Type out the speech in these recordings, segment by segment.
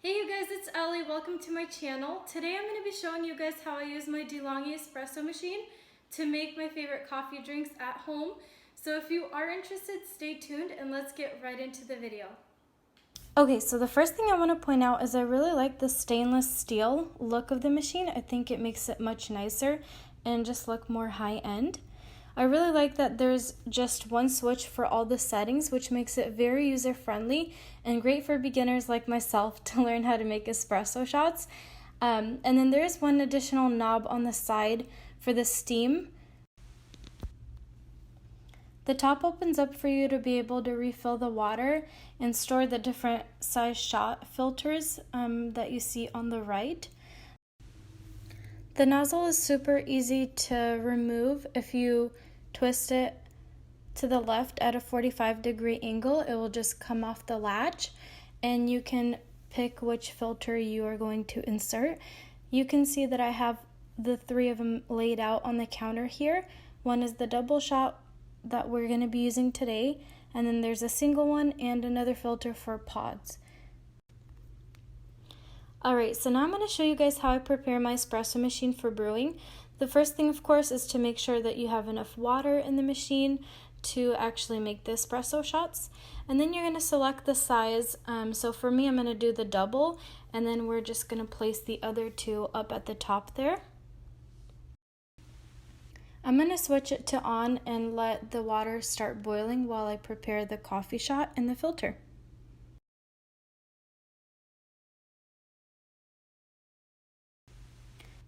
Hey you guys, it's Ellie. Welcome to my channel. Today I'm going to be showing you guys how I use my DeLonghi espresso machine to make my favorite coffee drinks at home. So if you are interested, stay tuned and let's get right into the video. Okay, so the first thing I want to point out is I really like the stainless steel look of the machine. I think it makes it much nicer and just look more high-end. I really like that there's just one switch for all the settings, which makes it very user-friendly and great for beginners like myself to learn how to make espresso shots. And then there's one additional knob on the side for the steam. The top opens up for you to be able to refill the water and store the different size shot filters that you see on the right. The nozzle is super easy to remove. If you twist it to the left at a 45-degree angle, it will just come off the latch and you can pick which filter you are going to insert. You can see that I have the three of them laid out on the counter here. One is the double shot that we're going to be using today, and then there's a single one and another filter for pods. Alright, so now I'm going to show you guys how I prepare my espresso machine for brewing. The first thing, of course, is to make sure that you have enough water in the machine to actually make the espresso shots. And then you're going to select the size. So for me, I'm going to do the double, and then we're just going to place the other two up at the top there. I'm going to switch it to on and let the water start boiling while I prepare the coffee shot and the filter.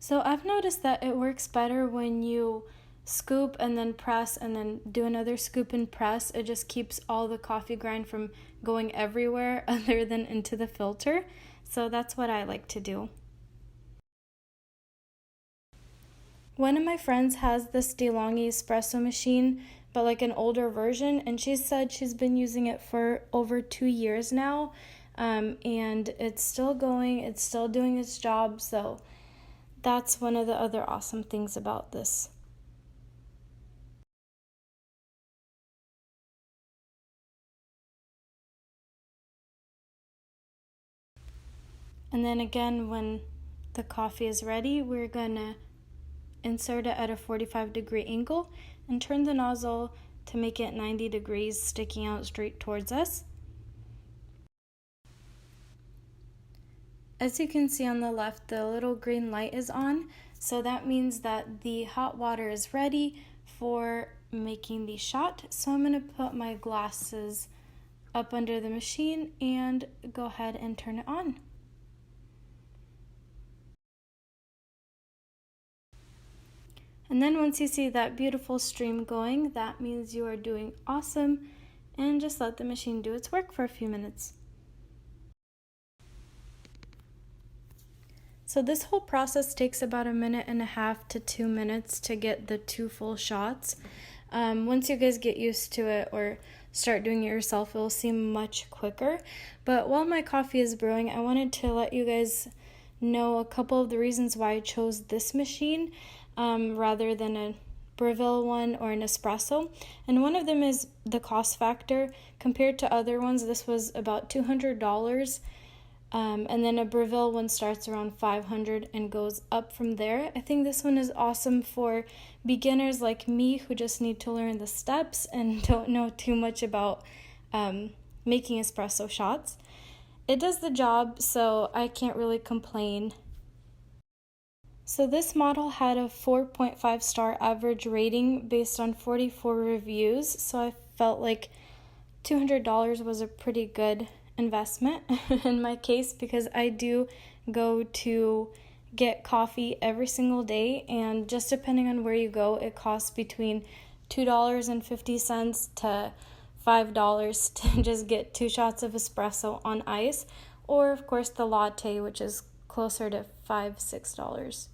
So I've noticed that it works better when you scoop and then press and then do another scoop and press. It just keeps all the coffee grind from going everywhere other than into the filter. So that's what I like to do. One of my friends has this DeLonghi espresso machine, but like an older version, and she said she's been using it for over 2 years now, and it's still going, it's still doing its job, so that's one of the other awesome things about this. And then again, when the coffee is ready, we're gonna insert it at a 45-degree angle and turn the nozzle to make it 90 degrees, sticking out straight towards us. As you can see on the left, the little green light is on, so that means that the hot water is ready for making the shot. So I'm going to put my glasses up under the machine and go ahead and turn it on. And then once you see that beautiful stream going, that means you are doing awesome, and just let the machine do its work for a few minutes. So this whole process takes about 1.5 to 2 minutes to get the 2 full shots. Once you guys get used to it or start doing it yourself, it will seem much quicker. But while my coffee is brewing, I wanted to let you guys know a couple of the reasons why I chose this machine rather than a breve one or an espresso. And one of them is the cost factor. Compared to other ones, this was about $200. And then a breve one starts around $500 and goes up from there. I think this one is awesome for beginners like me who just need to learn the steps and don't know too much about making espresso shots. It does the job, so I can't really complain. So this model had a 4.5 star average rating based on 44 reviews, so I felt like $200 was a pretty good investment in my case, because I do go to get coffee every single day, and just depending on where you go, it costs between $2.50 to $5 to just get 2 shots of espresso on ice, or of course the latte, which is closer to $5-6.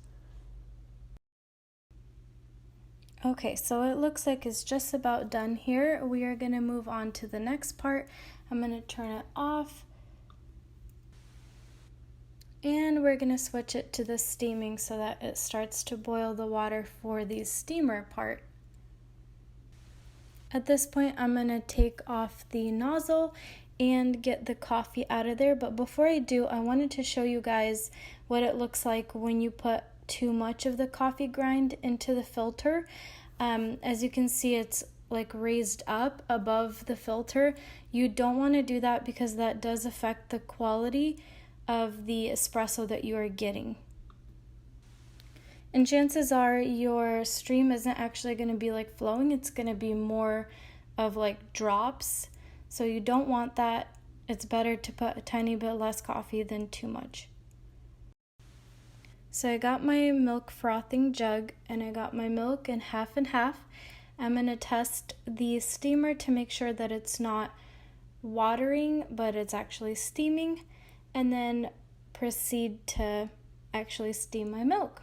Okay, so it looks like it's just about done here. We are going to move on to the next part. I'm going to turn it off, and we're going to switch it to the steaming so that it starts to boil the water for the steamer part. At this point, I'm going to take off the nozzle and get the coffee out of there. But before I do, I wanted to show you guys what it looks like when you put too much of the coffee grind into the filter. As you can see, it's like raised up above the filter. You don't want to do that because that does affect the quality of the espresso that you are getting. And chances are your stream isn't actually going to be like flowing, it's going to be more of like drops. So you don't want that. It's better to put a tiny bit less coffee than too much. So I got my milk frothing jug and I got my milk in half and half. I'm going to test the steamer to make sure that it's not watering, but it's actually steaming, and then proceed to actually steam my milk.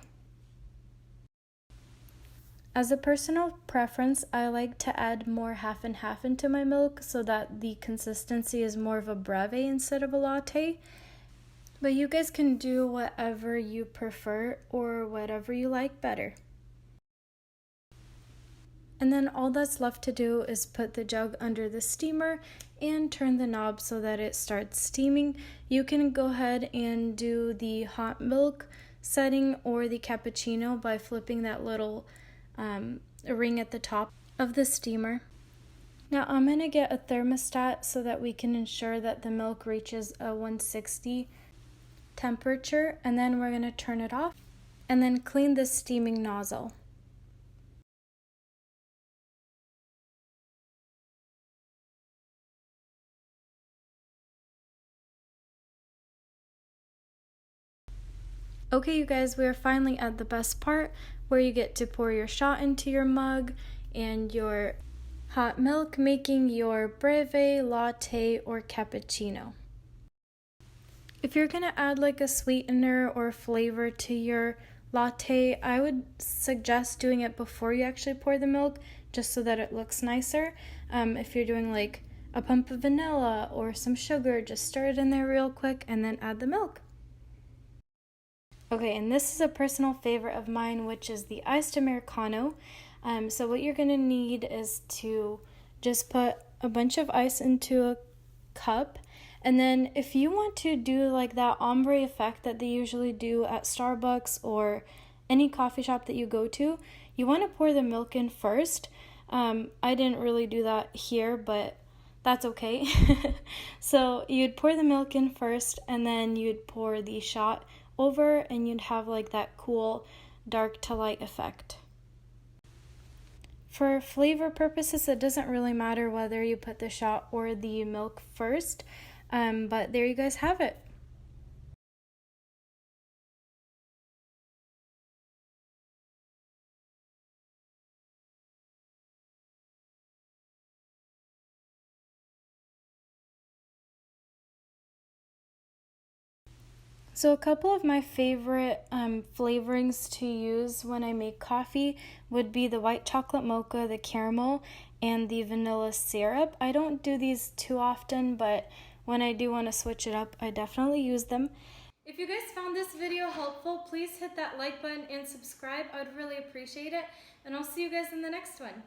As a personal preference, I like to add more half and half into my milk so that the consistency is more of a breve instead of a latte. But you guys can do whatever you prefer or whatever you like better. And then all that's left to do is put the jug under the steamer and turn the knob so that it starts steaming. You can go ahead and do the hot milk setting or the cappuccino by flipping that little ring at the top of the steamer. Now I'm going to get a thermostat so that we can ensure that the milk reaches a 160 temperature, and then we're going to turn it off and then clean the steaming nozzle. Okay, you guys, we are finally at the best part where you get to pour your shot into your mug and your hot milk, making your breve, latte, or cappuccino. If you're going to add like a sweetener or flavor to your latte, I would suggest doing it before you actually pour the milk, just so that it looks nicer. If you're doing like a pump of vanilla or some sugar, just stir it in there real quick and then add the milk. Okay, and this is a personal favorite of mine, which is the iced Americano. So what you're gonna need is to just put a bunch of ice into a cup, and then if you want to do like that ombre effect that they usually do at Starbucks or any coffee shop that you go to, you want to pour the milk in first. I didn't really do that here, but that's okay. So you'd pour the milk in first, and then you'd pour the shot over, and you'd have like that cool dark to light effect. For flavor purposes, it doesn't really matter whether you put the shot or the milk first, but there you guys have it. So a couple of my favorite flavorings to use when I make coffee would be the white chocolate mocha, the caramel, and the vanilla syrup. I don't do these too often, but when I do want to switch it up, I definitely use them. If you guys found this video helpful, please hit that like button and subscribe. I'd really appreciate it, and I'll see you guys in the next one.